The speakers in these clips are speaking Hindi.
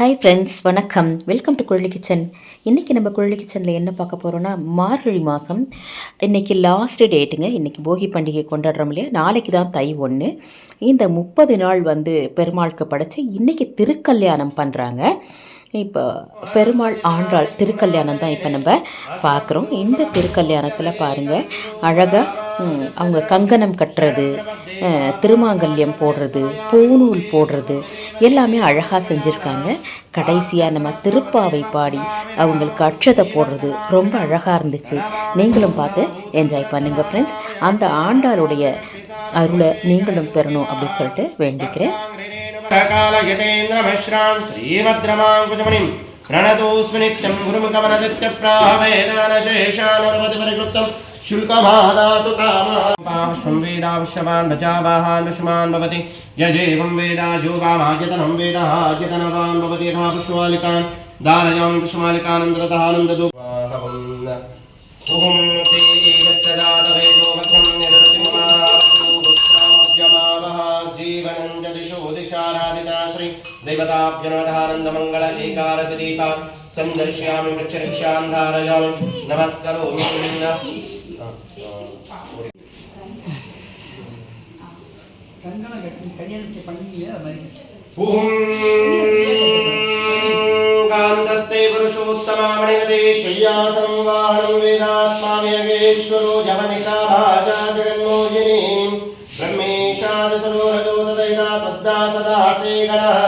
ஹாய் ஃப்ரெண்ட்ஸ், வணக்கம். Welcome to Kuzhali kitchen. இன்றைக்கி நம்ம குழலி கிச்சனில் என்ன பார்க்க போகிறோன்னா, மார்கழி மாதம் இன்றைக்கி லாஸ்ட் டேட்டுங்க. இன்றைக்கி போகி பண்டிகை கொண்டாடுறோம் இல்லையா, நாளைக்கு தான் தை 1. இந்த 30 நாள் பெருமாளுக்கு படைச்சி இன்றைக்கி திருக்கல்யாணம் பண்ணுறாங்க. இப்போ பெருமாள் ஆண்டாள் திருக்கல்யாணம் தான் இப்போ நம்ம பார்க்குறோம். இந்த திருக்கல்யாணத்தில் பாருங்கள், அழகாக அவங்க கங்கணம் கட்டுறது, திருமாங்கல்யம் போடுறது, பூநூல் போடுறது எல்லாமே அழகாக செஞ்சுருக்காங்க. கடைசியாக நம்ம திருப்பாவை பாடி அவங்களுக்கு அட்சதை போடுறது ரொம்ப அழகாக இருந்துச்சு. நீங்களும் பார்த்து என்ஜாய் பண்ணுங்கள் ஃப்ரெண்ட்ஸ். அந்த ஆண்டாளுடைய அருளை நீங்களும் பெறணும் அப்படின்னு சொல்லிட்டு வேண்டிக்கிறேன். शुल्कमादातु कामाश्वं वेदावश्यवान् प्रजावाहान् पशुमान् भवति यजेवं वेदा योगामायतनं वेदायतनवान् भवति यथा पुष्पमालिकान् धारयामि पुष्पमालिकानन्दरतः आनन्ददूपाहवम् ओम तेजस्सदातवेदो मध्यं निरतिमाभूभुक्षामभ्यमावः जीवनं च दिशो दिशाराधिता श्री देवताभ्यनवधानन्दमङ्गल एकारतिदीपा सन्दर्शयामि वृक्षरक्षां धारयामि नमस्करोमि कांतस्ते पुरुषोत्तमामणिमते शय्यासनं वाहनं वेदात्माव्यगेश्वरो जवनिका भाषा जगन्मोहिनी ब्रह्मेशादसरोरजोदयिता तद्दा सदा ते गणः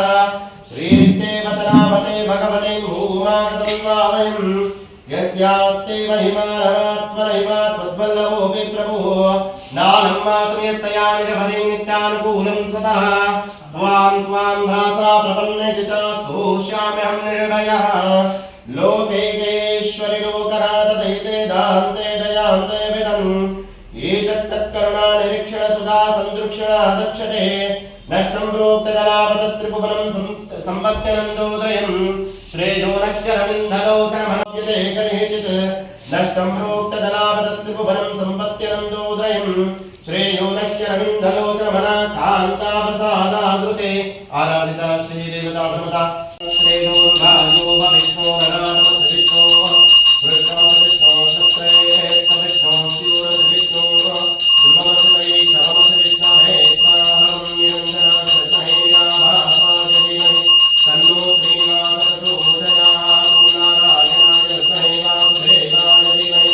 श्रीरिक्ते वसनामते भगवते भूमागतं वावयं यस्यास्ते महिमानवात्मनैवा त्वद्वल्लभोऽपि प्रभुः नालं मातुर्यत्तया निरभदें नित्यानुकूलं स्वतः त्वां भासा प्रपन्नचिता सोष्याम्यहं निर्भयः लोकेश्वरि लोकनाथदयिते दान्ते दयान्ते विदम् ईशत्तत्करुणा निरीक्षण सुधा सन्दृक्षणा दक्षते नष्टं प्रोक्तदलापतस्त्रिभुवनं सम्पत्यनन्दोदयम् श्रेयो नश्चरविन्धलोचनमनोज्यते कनिहिचित् नष्टं प्रोक्तदलापतस्त्रिभुवनं सम्पत्यनन्दोदयम् श्रेयो नश्चरविन्धलोचनमना कान्ताप्रसादादृते आराधिता श्रीदेवता प्रमता श्रेयो भायो भविष्णो नरानमसविष्णो वृष्णो विष्णो शक्तये विष्णो शिवरविष्णो ब्रह्मवै श्रवमसविष्णवे स्वाहं निरञ्जनाय भावाजलिवै तन्नो श्रीनाथतो नारायणाय वासुदेवाय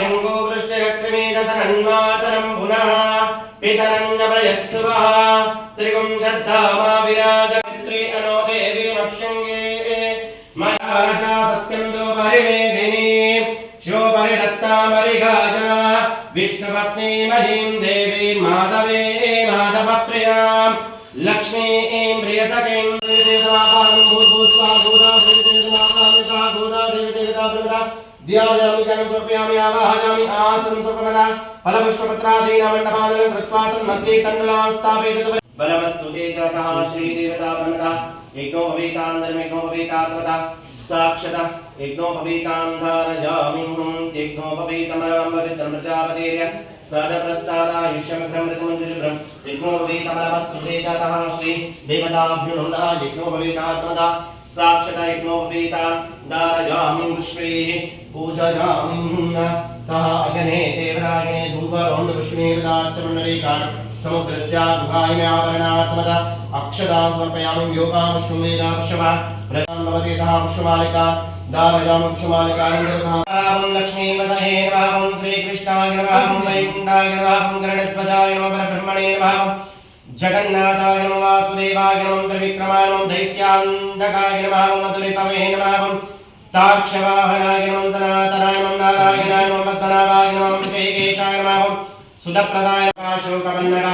यङ्गो वृष्टिरक्रिमेदसनन्मातरं पुनः पितरं च प्रयत्सुवः त्रिगुं श्रद्धामा विराजमित्रे अनो देवी मक्षङ्गे मया रचा सत्यं दो परिमेदिनी शोपरिदत्ता परिगाजा विष्णुपत्नी महीं देवी माधवे माधवप्रियां लक्ष्मीं प्रियसखीं ध्यायामि जनं समर्पयामि आवाहयामि आसनं समर्पयामि फलपुष्पपत्रादीनां मण्डपालं कृत्वा तन्मध्ये कण्डलां स्थापयतु बलमस्तु तेजसः श्रीदेवता प्रणता एकनो भवेतान्तर्मेकनो भवेतात्मता साक्षतः एकनो भवेतान्धारयामि एकनो भवेतमरं भवितं प्रजापतेर्य सदप्रस्तादायुष्यमृतमञ्जुजुभ्रम् एकनो भवेतमरमस्तु तेजसः श्रीदेवताभ्यो नमः एकनो भवेतात्मता साक्षता एकनो भवेता दारयामि विश्वे पूजयामि तः अयने देवरायणे धूपरोन्द विष्णुर्दाचमण्डलेकान् समुद्रस्यागुहाय आवरणात्मदा अक्षदां समर्पयामि योगामश्वमेधाक्षवा प्रदां भवति तः पुष्पमालिका दारयामि पुष्पमालिकानन्दरतः लक्ष्मीपतये नमः श्रीकृष्णाय नमः वैकुण्ठाय नमः गरुडध्वजाय नमः परब्रह्मणे नमः जगन्नाथाय नमः वासुदेवाय नमः त्रिविक्रमाय नमः दैत्यान्तकाय नमः मधुलिपवे नमः ताक्षवाहनाय नमः सनातनाय नमः नारायणाय नमः पद्मनाभाय नमः ऋषिकेशाय नमः सुदप्रदाय नमः शोकवन्नक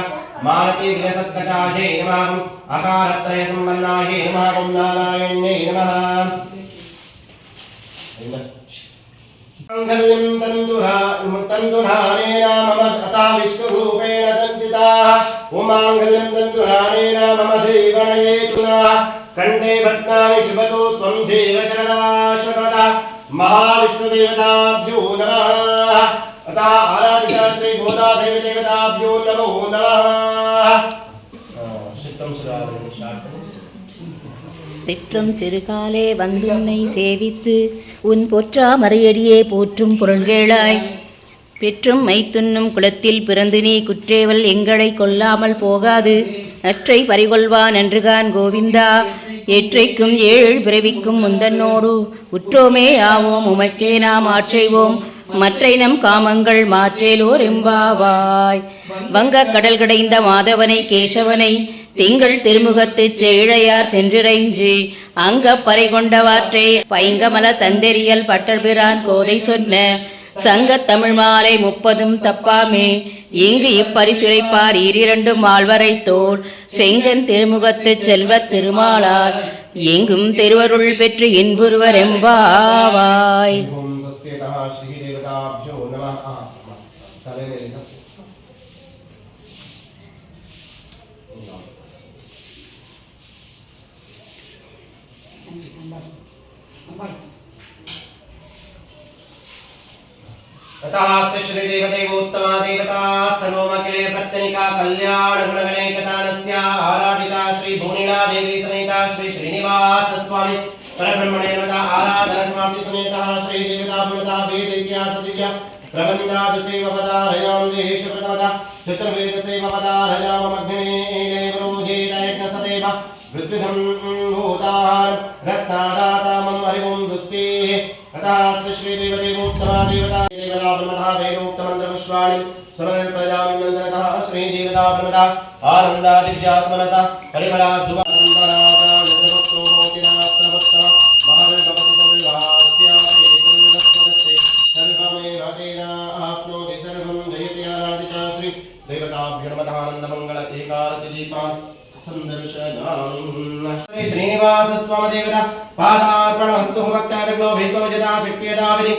मालती विलसत्कचायै नमः अकारत्रय सम्पन्नायै नमः नारायण्यै नमः मंगल्यं तन्तुहारेण मम तथा विष्णुरूपेण संचिता उमांगल्यं तन्तुहारेण मम जीवनयेतुना कंठे भद्राणि शुभतो त्वं जीव शरदा महाविष्णुदेवताभ्यो नमः अतः आराधिता श्री गोदा देवी देवताभ्यो नमो नमः சிற்றும் சிறுகாலே வந்துன்னை சேவித்து உன் பொற்றா மறையடியே போற்றும் பொருள்கேளாய் பெற்றும் மைத்துண்ணும் குலத்தில் பிறந்து நீ குற்றேவல் எங்களை கொல்லாமல் போகாது நற்றை பறிகொள்வான் நன்றுகான் கோவிந்தா ஏற்றைக்கும் ஏழு பிறவிக்கும் முந்தன்னோடு உற்றோமே ஆவோம் உமைக்கே நாம் ஆற்றைவோம் மற்றை நம் காமங்கள் மாற்றேலோர் எம்பாவாய். வங்கக் கடல் கடைந்த மாதவனை கேசவனை திங்கள் திருமுகத்து செழிழையார் சென்றிறைஞ்சி அங்கப் பறை கொண்டவாற்றை பைங்கமல தந்தெறியல் பட்டர்பிரான் கோதை சொன்ன சங்கத் தமிழ் மாலை 30 தப்பாமே இங்கு இப்பரிசுரைப்பார் 12 மால்வரை தோள் செங்கன் திருமுகத்து செல்வத் திருமாலார் எங்கும் திருவருள் பெற்று இன்புருவர் எம்பாவாய். तथा श्रीदेवदेवोत्तमा देवता सर्वमखिले प्रत्यनिका कल्याण गुणगणैकतानस्या आराधिता श्री भुवनिला देवी समेता श्री श्रीनिवास स्वामी परब्रह्मणे नमः. आराधना समाप्ति समेता श्री देवता प्रमता वेद इतिहास दिव्या प्रबन्धाद सेव पदारयाम देश प्रतमदा चतुर्वेद सेव पदारयाम अग्ने देवरोधे यज्ञ सदेव विद्विधं भूतार रत्नादातामं हरिवं दुस्ते. तथा श्री देवदेवोत्तमा देवता देवता ब्रह्मथा वेदोक्तमन्त्रपुष्पाणि समर्पयामि नन्दनतः श्री देवता ब्रह्मथा आनन्दा दिव्या स्मरसा परिमला दुवानन्दराजा नन्दभक्तो मोतिरात्रभक्तः महर्भवति सर्वास्या एतन्वत्सदत्ते सर्वमेव तेन आप्नोति सर्वं जयति आराधिता श्री देवताभ्यो नमः. आनन्दमङ्गल एकारति दीपान् श्री श्रीनिवास स्वामी देवता पादार्पणमस्तु भक्तादिग्नो भेदो यदा शक्यताविधि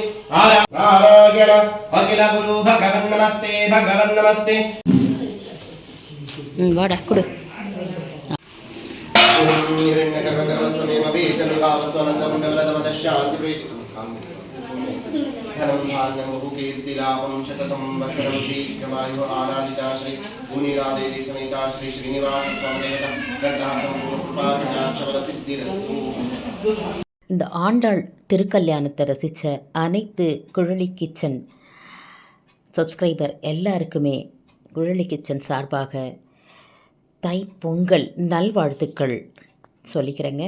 नारायण अखिल गुरु भगवन् नमस्ते भगवन् नमस्ते. வாடா குடு. हिरण्यगर्भगर्भस्वमेव बीजनिभावस्वनन्दमुण्डबलदमदशान्तिप्रेच धनं धान्यं बहुकीर्तिलाभं शतसंवत्सरं दीर्घमायुः. आराधिता श्री भुवनिला देवी समेता श्री श्रीनिवास स्वामी देवता गणः संपूर्ण कृपाकटाक्षबल सिद्धिरस्तु. இந்த ஆண்டாள் திருக்கல்யாணத்தை ரசித்த அனைத்து குழலி கிச்சன் சப்ஸ்கிரைபர் எல்லாருக்குமே குழலி கிச்சன் சார்பாக தைப்பொங்கல் நல்வாழ்த்துக்கள் சொல்லிக்கிறேங்க.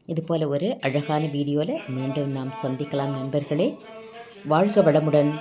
இதுபோல் ஒரு அழகான வீடியோவில் மீண்டும் நாம் சந்திக்கலாம் நண்பர்களே. வாழ்க வளமுடன்.